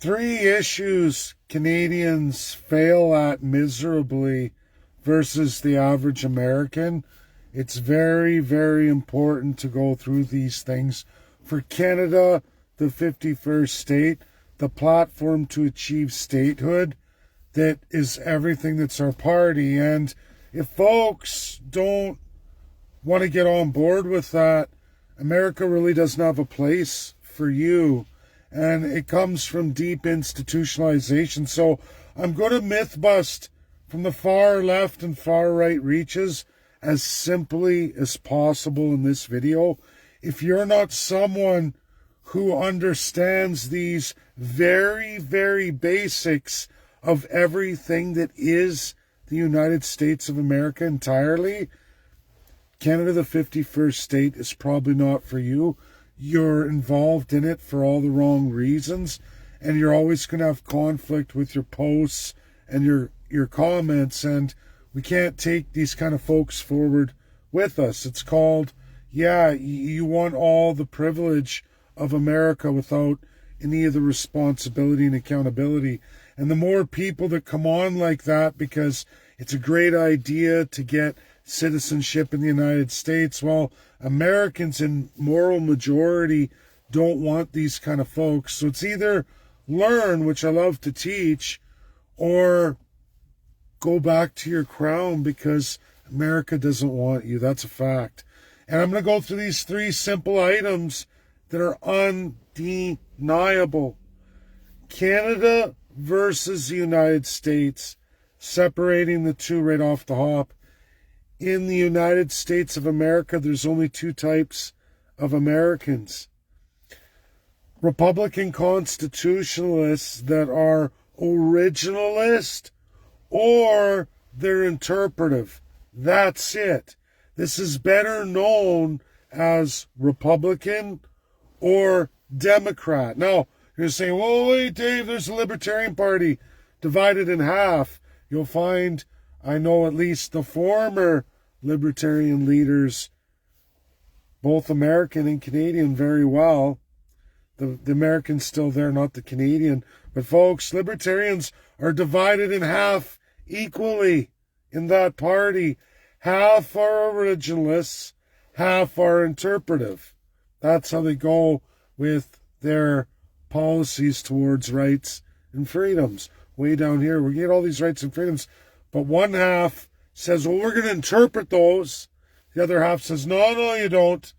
Three issues Canadians fail at miserably versus the average American. It's very, very important to go through these things. For Canada, the 51st state, the platform to achieve statehood, that is everything that's our party. And if folks don't want to get on board with that, America really doesn't have a place for you. And it comes from deep institutionalization. So I'm going to myth bust from the far left and far right reaches as simply as possible in this video. If you're not someone who understands these very, very basics of everything that is the United States of America entirely, Canada, the 51st state, is probably not for you. You're involved in it for all the wrong reasons, and you're always going to have conflict with your posts and your comments, and we can't take these kind of folks forward with us. It's called, you want all the privilege of America without any of the responsibility and accountability. And the more people that come on like that because it's a great idea to get citizenship in the United States, well, Americans in moral majority don't want these kind of folks. So it's either learn, which I love to teach, or go back to your crown because America doesn't want you. That's a fact. And I'm going to go through these three simple items that are undeniable. Canada versus the United States, separating the two right off the hop. In the United States of America, there's only two types of Americans. Republican constitutionalists that are originalist, or they're interpretive. That's it. This is better known as Republican or Democrat. Now, you're saying, well, wait, Dave, there's a Libertarian Party divided in half. You'll find, I know at least the former Libertarian leaders, both American and Canadian, very well. The American's still there, not the Canadian. But folks, Libertarians are divided in half equally in that party. Half are originalists, half are interpretive. That's how they go with their policies towards rights and freedoms. Way down here, we get all these rights and freedoms, but one half says, well, we're going to interpret those. The other half says, no, you don't.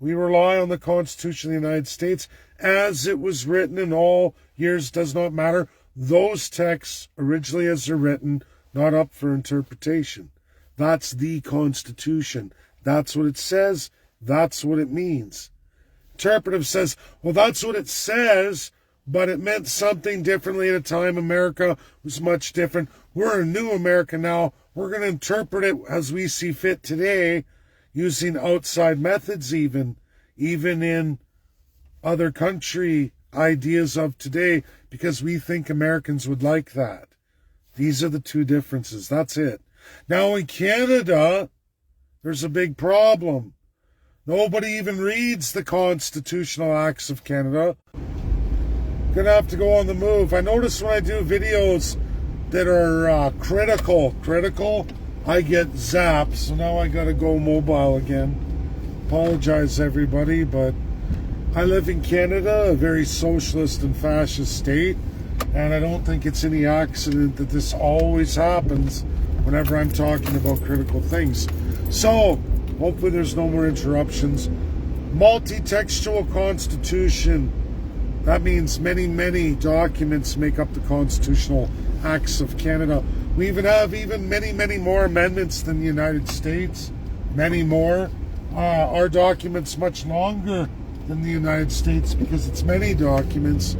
We rely on the Constitution of the United States as it was written in all years, does not matter. Those texts, originally as they're written, not up for interpretation. That's the Constitution. That's what it says. That's what it means. Interpretive says, well, that's what it says, but it meant something differently at a time. America was much different. We're a new America now. We're going to interpret it as we see fit today, using outside methods even in other country ideas of today, because we think Americans would like that. These are the two differences. That's it. Now in Canada, there's a big problem. Nobody even reads the constitutional acts of Canada. Gonna have to go on the move. I notice when I do videos that are critical, I get zapped. So now I gotta go mobile again. Apologize everybody, but I live in Canada, a very socialist and fascist state, and I don't think it's any accident that this always happens whenever I'm talking about critical things. So, hopefully there's no more interruptions. Multi-textual constitution. That means many documents make up the constitutional acts of Canada. We even have many more amendments than the United States. Many more. Our document's much longer than the United States because it's many documents.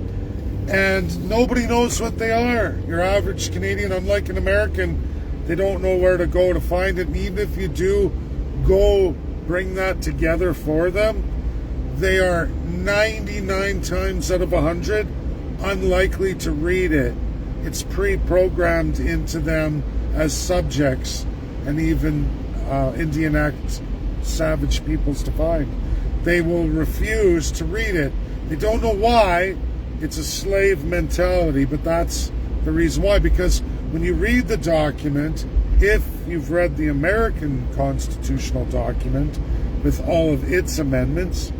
And nobody knows what they are. Your average Canadian, unlike an American, they don't know where to go to find it. And even if you do go bring that together for them, they are 99 times out of 100 unlikely to read it. It's pre-programmed into them as subjects, and even Indian Act savage peoples to find. They will refuse to read it. They don't know why, it's a slave mentality, but that's the reason why. Because when you read the document, if you've read the American constitutional document with all of its amendments,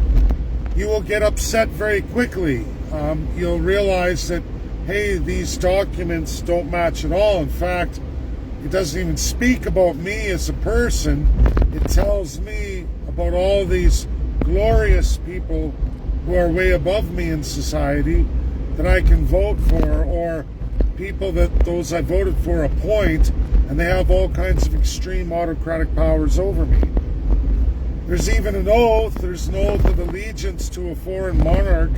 you will get upset very quickly. You'll realize that, hey, these documents don't match at all. In fact, it doesn't even speak about me as a person. It tells me about all these glorious people who are way above me in society that I can vote for, or people that those I voted for appoint, and they have all kinds of extreme autocratic powers over me. There's even an oath. There's an oath of allegiance to a foreign monarch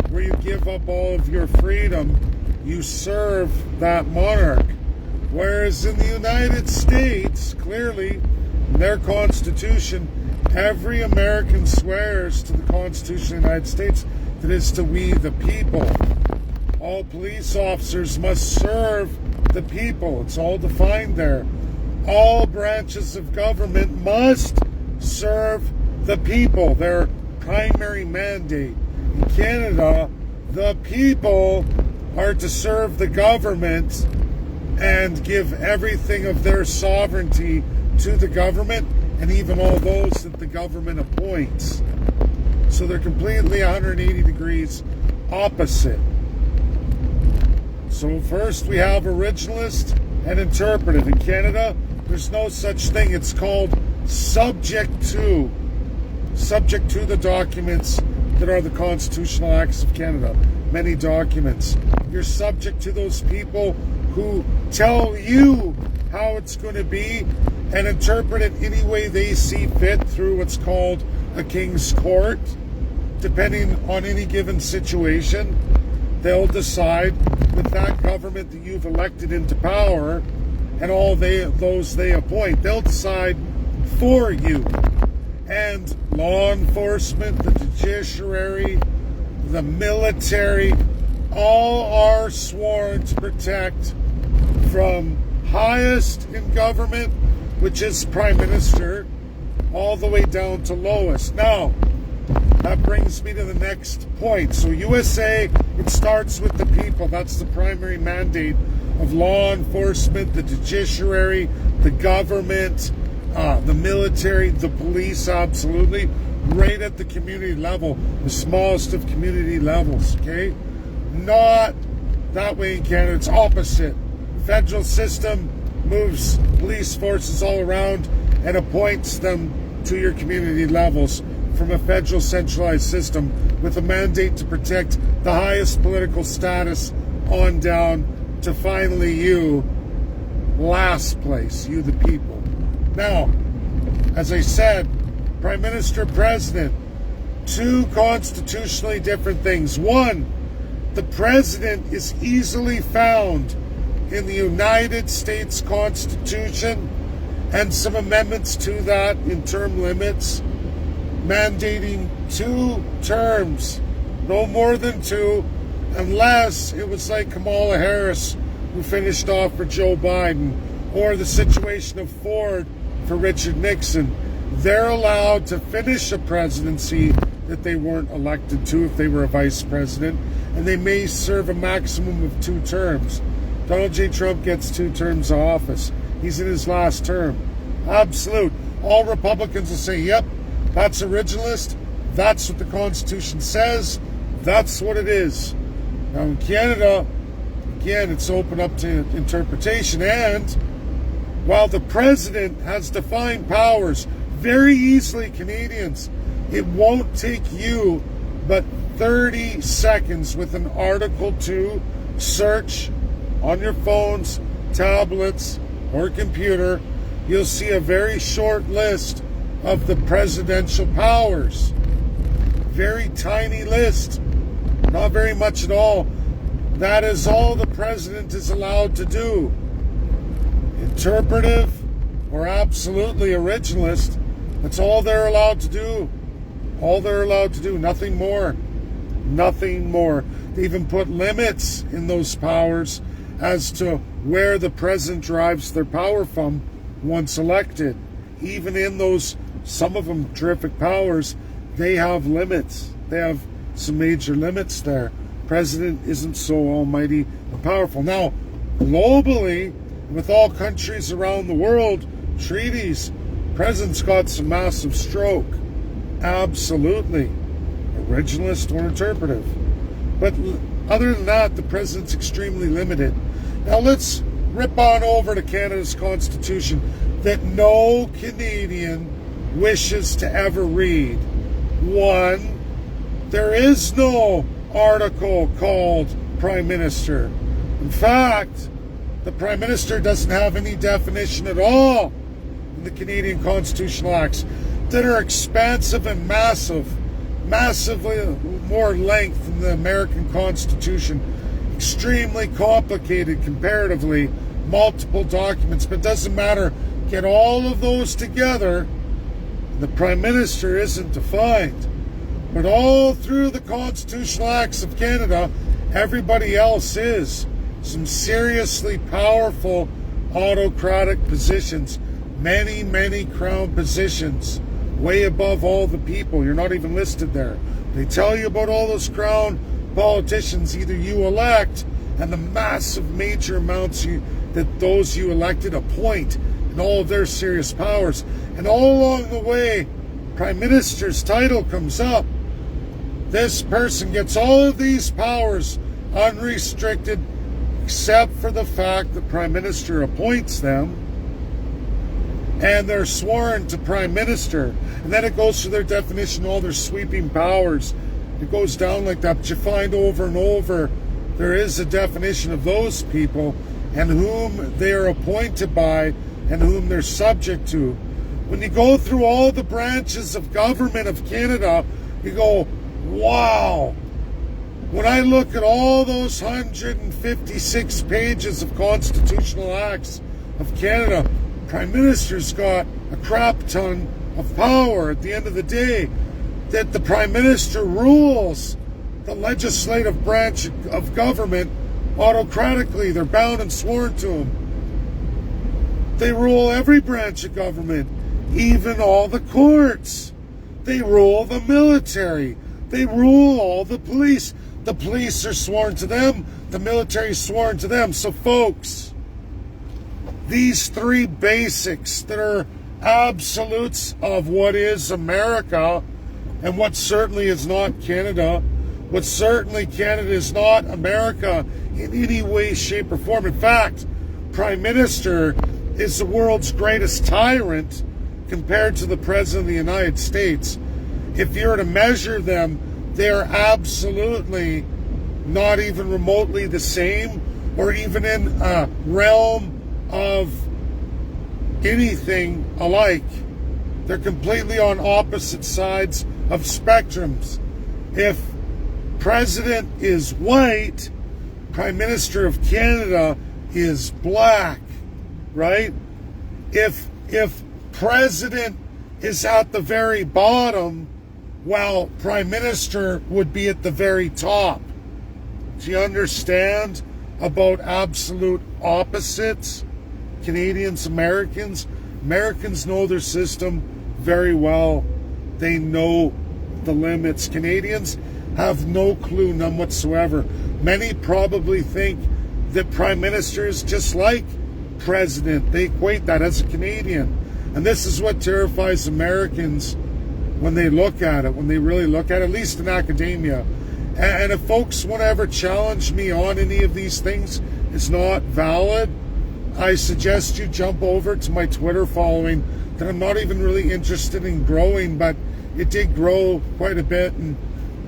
where you give up all of your freedom. You serve that monarch. Whereas in the United States, clearly, in their Constitution, every American swears to the Constitution of the United States that is to we the people. All police officers must serve the people. It's all defined there. All branches of government must serve the people. Their primary mandate. In Canada, the people are to serve the government and give everything of their sovereignty to the government, and even all those that the government appoints. So they're completely 180 degrees opposite. So first we have originalist and interpretive. In Canada, there's no such thing. It's called subject to the documents that are the constitutional acts of Canada. Many documents. You're subject to those people who tell you how it's going to be and interpret it any way they see fit through what's called a king's court. Depending on any given situation, they'll decide with that government that you've elected into power and all those they appoint, they'll decide for you. And law enforcement, the judiciary, the military, all are sworn to protect from highest in government, which is Prime Minister, all the way down to lowest. Now, that brings me to the next point. So USA, it starts with the people. That's the primary mandate of law enforcement, the judiciary, the government, the military, the police, absolutely, right at the community level, the smallest of community levels, okay? Not that way in Canada. It's opposite. Federal system moves police forces all around and appoints them to your community levels from a federal centralized system with a mandate to protect the highest political status on down to finally you, last place, you the people. Now, as I said, Prime Minister, President, two constitutionally different things. One, the President is easily found in the United States Constitution and some amendments to that in term limits, mandating 2 terms, no more than 2, unless it was like Kamala Harris, who finished off for Joe Biden, or the situation of Ford for Richard Nixon. They're allowed to finish a presidency that they weren't elected to if they were a vice president, and they may serve a maximum of 2 terms. Donald J. Trump gets 2 terms of office. He's in his last term. Absolute. All Republicans will say, yep, that's originalist. That's what the Constitution says. That's what it is. Now in Canada, again, it's open up to interpretation. And while the president has defined powers very easily, Canadians, it won't take you but 30 seconds with an Article 2 search on your phones, tablets, or computer. You'll see a very short list of the presidential powers. Very tiny list. Not very much at all. That is all the president is allowed to do. Interpretive or absolutely originalist, that's all they're allowed to do. All they're allowed to do. Nothing more. Nothing more. They even put limits in those powers as to where the president derives their power from once elected. Even in those, some of them terrific powers, they have limits. They have some major limits there. president isn't so almighty and powerful. Now, globally, with all countries around the world, treaties, president's got some massive stroke. Absolutely. Originalist or interpretive. But other than that, the president's extremely limited. Now let's rip on over to Canada's Constitution that no Canadian wishes to ever read. One, there is no article called Prime Minister. In fact, the Prime Minister doesn't have any definition at all in the Canadian Constitutional Acts that are expansive and massively more length than the American Constitution. Extremely complicated comparatively, multiple documents, but it doesn't matter. Get all of those together, the Prime Minister isn't defined. But all through the Constitutional Acts of Canada, everybody else is. Some seriously powerful autocratic positions, many crown positions, way above all the people. You're not even listed there. They tell you about all those crown politicians either you elect and the massive major amounts that those you elected appoint and all of their serious powers. And all along the way, Prime Minister's title comes up. This person gets all of these powers unrestricted, except for the fact that Prime Minister appoints them, and they're sworn to Prime Minister. And then it goes to their definition, all their sweeping powers. It goes down like that, but you find over and over there is a definition of those people and whom they are appointed by and whom they're subject to. When you go through all the branches of government of Canada, you go, wow. When I look at all those 156 pages of constitutional acts of Canada, Prime Minister's got a crap ton of power at the end of the day. That the Prime Minister rules the legislative branch of government autocratically. They're bound and sworn to him. They rule every branch of government, even all the courts. They rule the military. They rule all the police. The police are sworn to them. The military is sworn to them. So folks, these three basics that are absolutes of what is America and what certainly is not Canada, what certainly Canada is not America in any way, shape, or form. In fact, Prime Minister is the world's greatest tyrant compared to the President of the United States. If you were to measure them, they are absolutely not even remotely the same or even in a realm of anything alike. They're completely on opposite sides of spectrums. If President is white, Prime Minister of Canada is black, right? If President is at the very bottom, while Prime Minister would be at the very top. Do you understand about absolute opposites? Canadians, Americans know their system very well. They know the limits. Canadians have no clue, none whatsoever. Many probably think that Prime Minister is just like President. They equate that as a Canadian. And this is what terrifies Americans when they look at it, when they really look at it, at least in academia. And if folks want to ever challenge me on any of these things, it's not valid. I suggest you jump over to my Twitter following that I'm not even really interested in growing, but it did grow quite a bit, and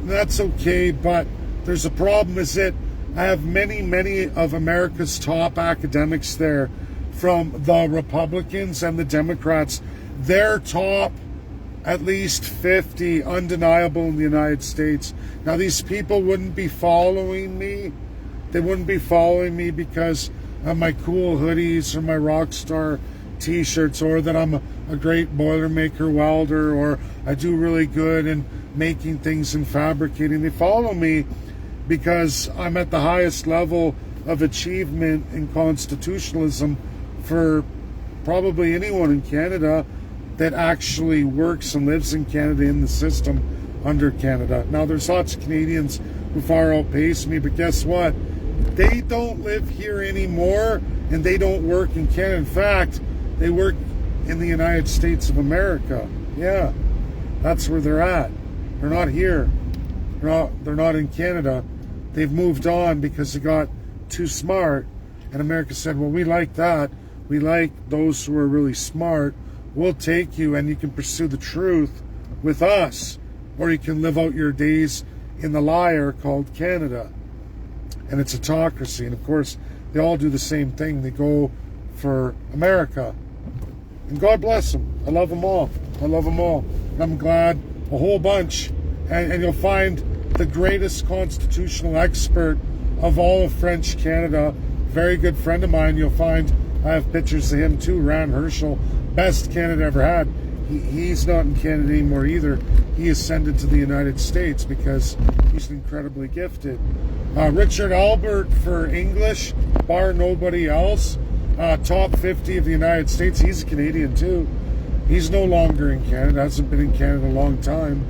that's okay. But there's a problem, is that I have many of America's top academics there, from the Republicans and the Democrats. They're top at least 50, undeniable, in the United States. Now, these people wouldn't be following me. They wouldn't be following me because of my cool hoodies or my rock star t-shirts, or that I'm a great boilermaker welder, or I do really good in making things and fabricating. They follow me because I'm at the highest level of achievement in constitutionalism for probably anyone in Canada that actually works and lives in Canada, in the system under Canada. Now, there's lots of Canadians who far outpace me. But guess what? They don't live here anymore, and they don't work in Canada. In fact, they work in the United States of America. Yeah, that's where they're at. They're not here. They're not in Canada. They've moved on because they got too smart. And America said, well, we like that. We like those who are really smart. We'll take you and you can pursue the truth with us. Or you can live out your days in the liar called Canada. And it's autocracy. And of course, they all do the same thing. They go for America. And God bless them. I love them all. I love them all. And I'm glad a whole bunch. And you'll find the greatest constitutional expert of all of French Canada, very good friend of mine. You'll find I have pictures of him too, Rand Herschel, best Canada ever had. He's not in Canada anymore either. He ascended to the United States because he's incredibly gifted. Richard Albert for English, bar nobody else. Top 50 of the United States. He's a Canadian too. He's no longer in Canada. Hasn't been in Canada a long time.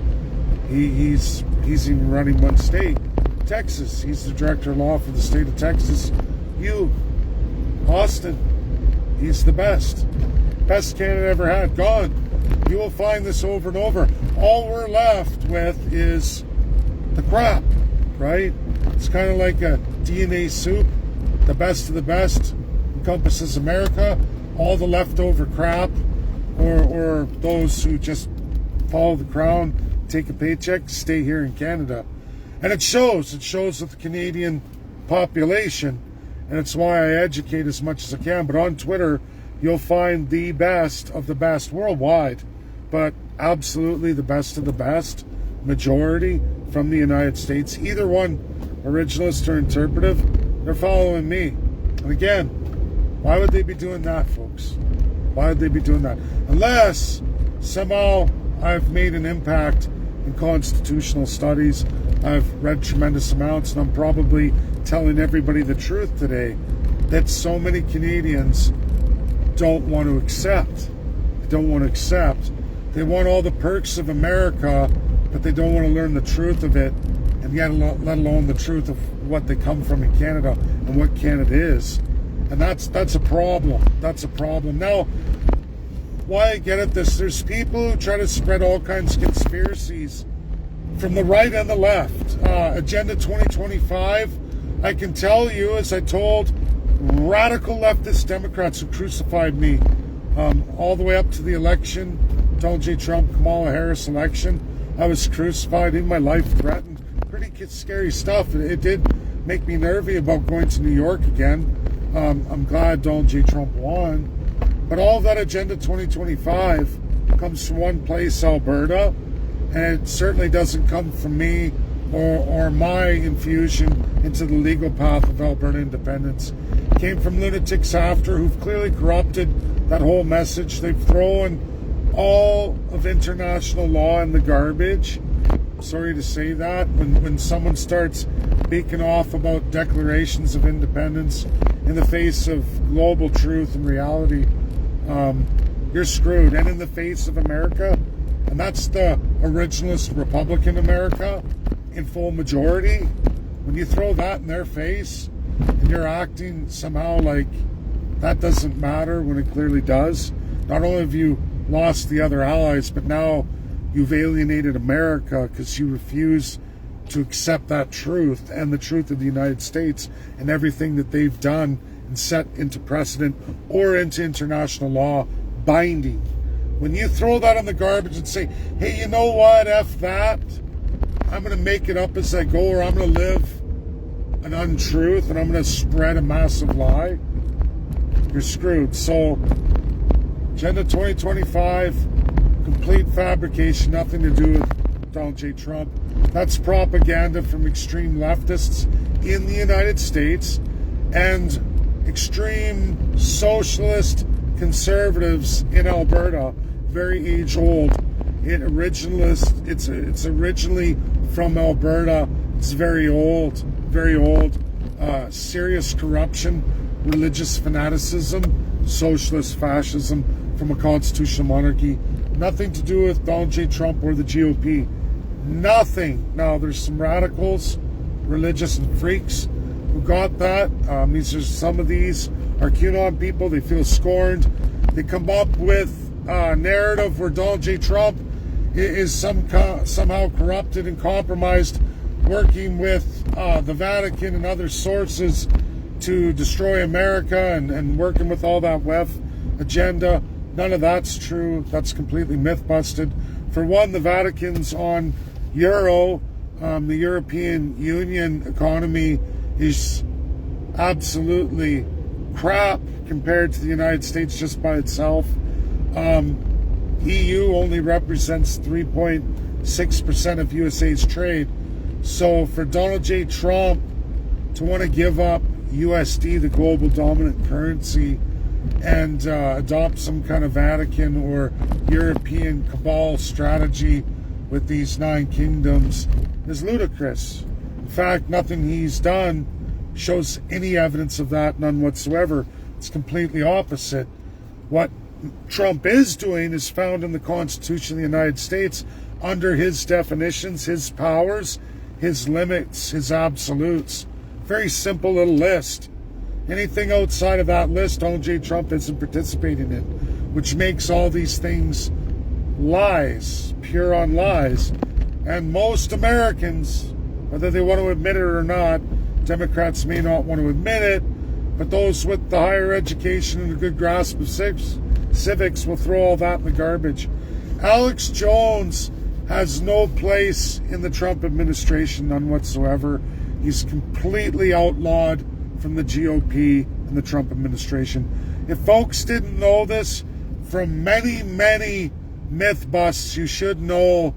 He's even running one state, Texas. He's the director of law for the state of Texas. Austin. He's the best. Best Canada ever had. Gone. You will find this over and over. All we're left with is the crap, right? It's kind of like a DNA soup. The best of the best encompasses America. All the leftover crap, or those who just follow the crown, take a paycheck, stay here in Canada. And it shows with the Canadian population. And it's why I educate as much as I can. But on Twitter, you'll find the best of the best worldwide. But absolutely the best of the best, majority from the United States. Either one, originalist or interpretive, they're following me. And again, why would they be doing that, folks? Why would they be doing that? Unless somehow I've made an impact in constitutional studies. I've read tremendous amounts, and I'm probably telling everybody the truth today that so many Canadians don't want to accept. They don't want to accept. They want all the perks of America, but they don't want to learn the truth of it, and yet let alone the truth of what they come from in Canada and what Canada is. And that's a problem. That's a problem. Now, why I get at this, there's people who try to spread all kinds of conspiracies from the right and the left. Agenda 2025, I can tell you, as I told radical leftist Democrats who crucified me all the way up to the election, Donald J. Trump, Kamala Harris election, I was crucified, even my life threatened. Pretty scary stuff. It did make me nervy about going to New York again. I'm glad Donald J. Trump won. But all of that Agenda 2025 comes from one place, Alberta, and it certainly doesn't come from me or my infusion into the legal path of Alberta independence. It came from lunatics after who've clearly corrupted that whole message. They've thrown all of international law in the garbage. Sorry to say that. When someone starts speaking off about declarations of independence in the face of global truth and reality, you're screwed. And in the face of America, and that's the originalist Republican America in full majority, when you throw that in their face and you're acting somehow like that doesn't matter when it clearly does, not only have you lost the other allies, but now you've alienated America because you refuse to accept that truth and the truth of the United States and everything that they've done and set into precedent or into international law binding. When you throw that in the garbage and say, hey, you know what, F that, I'm going to make it up as I go, or I'm going to live an untruth and I'm going to spread a massive lie, you're screwed. So, Agenda 2025, complete fabrication, nothing to do with Donald J. Trump. That's propaganda from extreme leftists in the United States and extreme socialist conservatives in Alberta, very age old. It's originally from Alberta. It's very old, very old. Serious corruption, religious fanaticism, socialist fascism from a constitutional monarchy. Nothing to do with Donald J. Trump or the GOP. Nothing. Now, there's some radicals religious and freaks who got that. Some of these are QAnon people. They feel scorned. They come up with a narrative where Donald J. Trump is somehow corrupted and compromised, working with the Vatican and other sources to destroy America and working with all that WEF agenda. None of that's true. That's completely myth-busted. For one, the Vatican's on Euro. The European Union economy is absolutely crap compared to the United States just by itself. EU only represents 3.6% of USA's trade. So for Donald J. Trump to want to give up USD, the global dominant currency, and adopt some kind of Vatican or European cabal strategy with these 9 kingdoms is ludicrous. In fact, nothing he's done shows any evidence of that, none whatsoever. It's completely opposite. What Trump is doing is found in the Constitution of the United States under his definitions, his powers, his limits, his absolutes. Very simple little list. Anything outside of that list, Donald J. Trump isn't participating in, which makes all these things lies, pure on lies. And most Americans, whether they want to admit it or not, Democrats may not want to admit it, but those with the higher education and a good grasp of civics will throw all that in the garbage. Alex Jones has no place in the Trump administration, none whatsoever. He's completely outlawed from the GOP and the Trump administration. If folks didn't know this, from many, many myth busts, you should know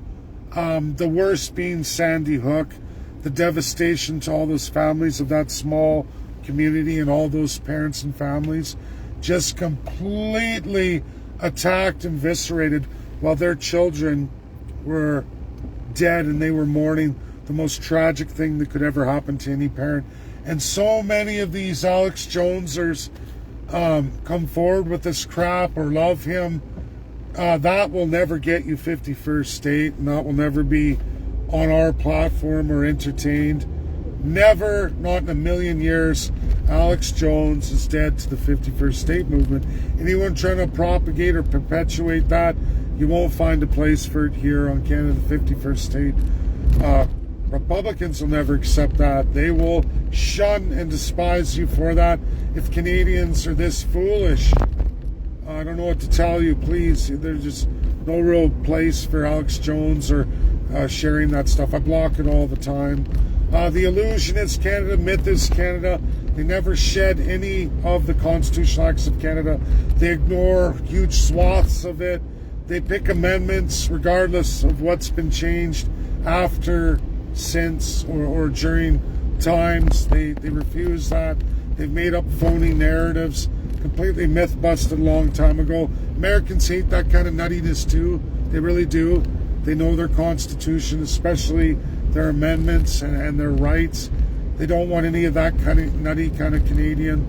the worst being Sandy Hook, the devastation to all those families of that small community and all those parents and families just completely attacked and eviscerated while their children were dead and they were mourning the most tragic thing that could ever happen to any parent. And so many of these Alex Jonesers come forward with this crap or love him. That will never get you 51st state, and that will never be on our platform or entertained. Never, not in a million years. Alex Jones is dead to the 51st state movement. Anyone trying to propagate or perpetuate that, you won't find a place for it here on Canada, the 51st state. Republicans will never accept that. They will shun and despise you for that. If Canadians are this foolish, I don't know what to tell you. Please, there's just no real place for Alex Jones or sharing that stuff. I block it all the time. The Illusionists Canada, Mythist Canada, they never shed any of the constitutional acts of Canada. They ignore huge swaths of it. They pick amendments regardless of what's been changed after, since, or during times. They refuse that. They've made up phony narratives, completely myth busted a long time ago. Americans hate that kind of nuttiness too. They really do. They know their Constitution, especially their amendments and their rights. They don't want any of that kind of nutty kind of Canadian.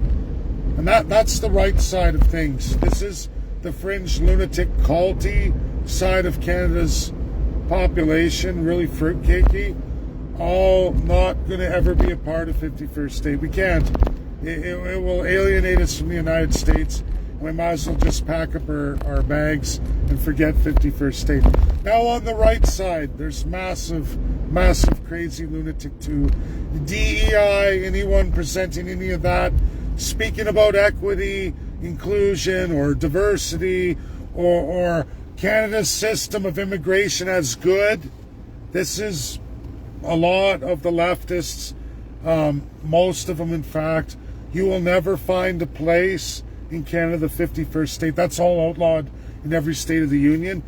And that's the right side of things. This is the fringe lunatic culty side of Canada's population, really fruitcakey, all not going to ever be a part of 51st state. We can't. It will alienate us from the United States. We might as well just pack up our bags and forget 51st state. Now on the right side, there's massive crazy lunatic too. DEI, anyone presenting any of that, speaking about equity, inclusion, or diversity, or Canada's system of immigration as good. This is a lot of the leftists, most of them in fact. You will never find a place in Canada, the 51st state. That's all outlawed in every state of the Union.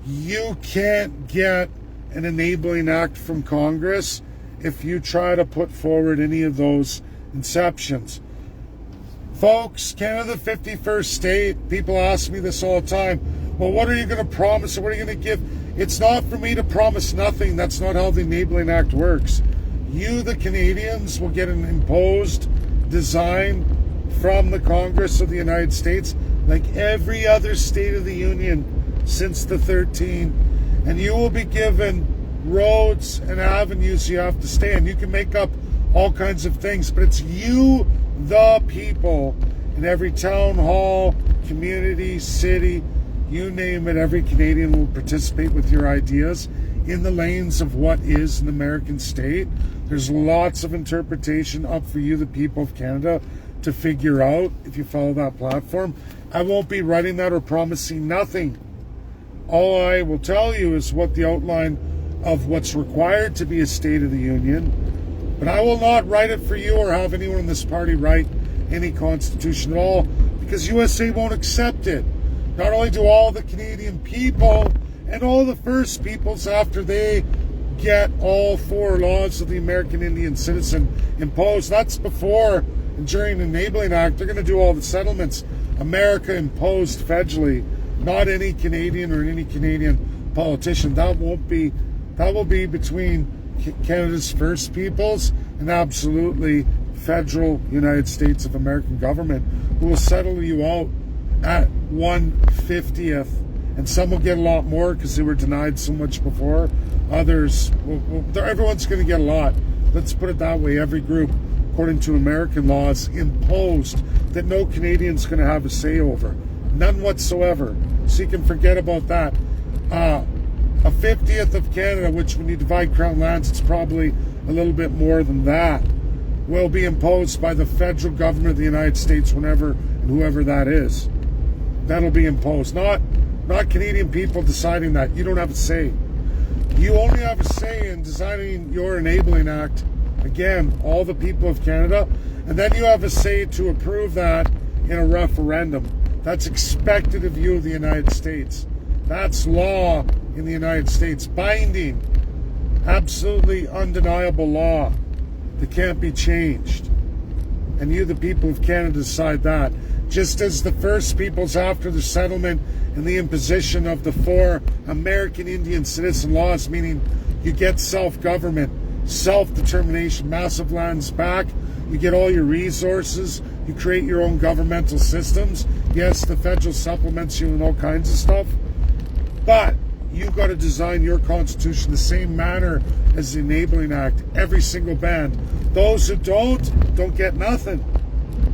You can't get an enabling act from Congress if you try to put forward any of those inceptions. Folks, Canada, the 51st state, people ask me this all the time. Well, what are you going to promise or what are you going to give? It's not for me to promise nothing. That's not how the Enabling Act works. You, the Canadians, will get an imposed design from the Congress of the United States, like every other state of the Union since the 13, and you will be given roads and avenues you have to stay in. You can make up all kinds of things, but it's you, the people, in every town hall, community, city, you name it. Every Canadian will participate with your ideas in the lanes of what is an American state. There's lots of interpretation up for you, the people of Canada, to figure out if you follow that platform. I won't be writing that or promising nothing. All I will tell you is what the outline of what's required to be a State of the Union. But I will not write it for you or have anyone in this party write any constitution at all, because USA won't accept it. Not only do all the Canadian people and all the First Peoples, after they get all 4 laws of the American Indian citizen imposed, that's before and during the Enabling Act, they're going to do all the settlements America imposed federally, not any Canadian or any Canadian politician. That will be between Canada's First Peoples and absolutely federal United States of American government, who will settle you out at 1/50th, and some will get a lot more because they were denied so much before. Others, everyone's going to get a lot. Let's put it that way. Every group, according to American laws, imposed that no Canadian's going to have a say over. None whatsoever. So you can forget about that. A 50th of Canada, which when you divide Crown lands, it's probably a little bit more than that, will be imposed by the federal government of the United States, whenever and whoever that is. That'll be imposed. Not Canadian people deciding that. You don't have a say. You only have a say in designing your Enabling Act. Again, all the people of Canada. And then you have a say to approve that in a referendum. That's expected of you, the United States. That's law in the United States. Binding. Absolutely undeniable law that can't be changed. And you, the people of Canada, decide that. Just as the First Peoples, after the settlement and the imposition of the 4 American Indian citizen laws, meaning you get self-government, self-determination, massive lands back, you get all your resources, you create your own governmental systems. Yes, the federal supplements you and all kinds of stuff, but you've got to design your constitution the same manner as the Enabling Act, every single band. Those who don't get nothing.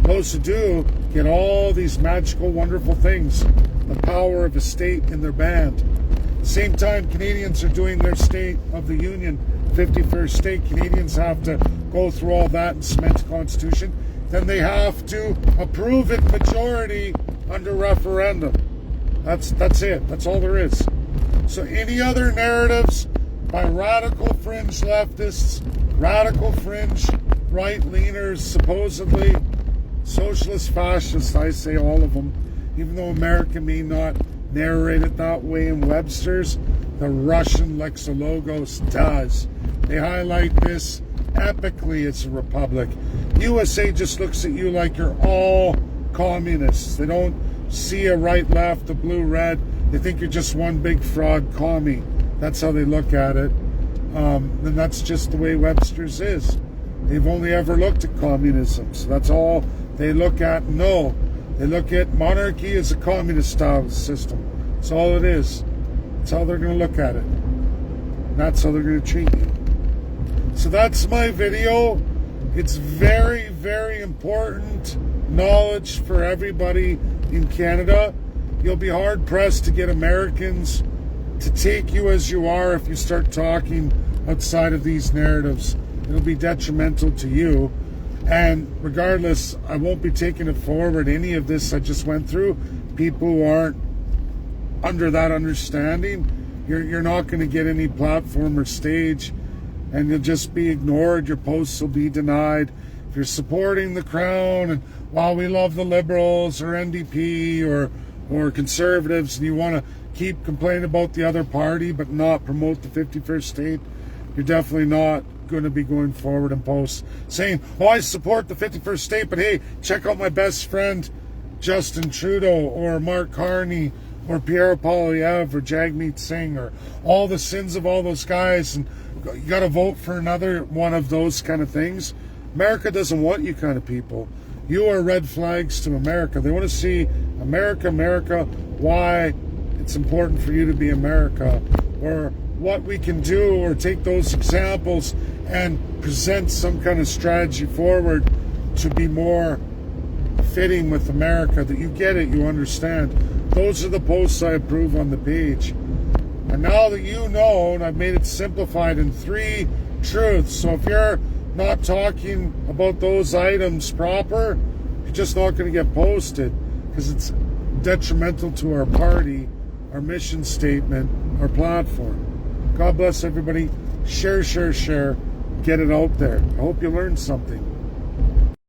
Those who do get all these magical, wonderful things. The power of a state in their band. At the same time, Canadians are doing their State of the Union, 51st state. Canadians have to go through all that and cement the Constitution. Then they have to approve it majority under referendum. That's it. That's all there is. So any other narratives by radical fringe leftists, radical fringe right-leaners, supposedly socialist fascists, I say all of them, even though America may not narrate it that way in Webster's, the Russian Lexologos does. They highlight this epically. It's a republic. USA just looks at you like you're all communists. They don't see a right-left, a blue-red. They think you're just one big fraud commie. That's how they look at it. And that's just the way Webster's is. They've only ever looked at communism. So that's all they look at. No, they look at monarchy as a communist style system. That's all it is. That's how they're going to look at it. And that's how they're going to treat you. So that's my video. It's very, very important knowledge for everybody in Canada. You'll be hard-pressed to get Americans to take you as you are if you start talking outside of these narratives. It'll be detrimental to you. And regardless, I won't be taking it forward. Any of this I just went through, people who aren't under that understanding, you're not going to get any platform or stage, and you'll just be ignored. Your posts will be denied. If you're supporting the Crown, and while we love the Liberals or NDP or Conservatives, and you want to keep complaining about the other party but not promote the 51st state, you're definitely not going to be going forward in posts saying, oh, I support the 51st state, but hey, check out my best friend Justin Trudeau or Mark Carney or Pierre Poilievre or Jagmeet Singh or all the sins of all those guys, and you got to vote for another one of those kind of things. America doesn't want you kind of people. You are red flags to America. They want to see America, America, why it's important for you to be America, or what we can do, or take those examples and present some kind of strategy forward to be more fitting with America, that you get it, you understand. Those are the posts I approve on the page. And now that you know, and I've made it simplified in 3 truths, so if you're not talking about those items proper, you're just not going to get posted, because it's detrimental to our party, our mission statement, our platform. God bless everybody. Share, share, share. Get it out there. I hope you learned something.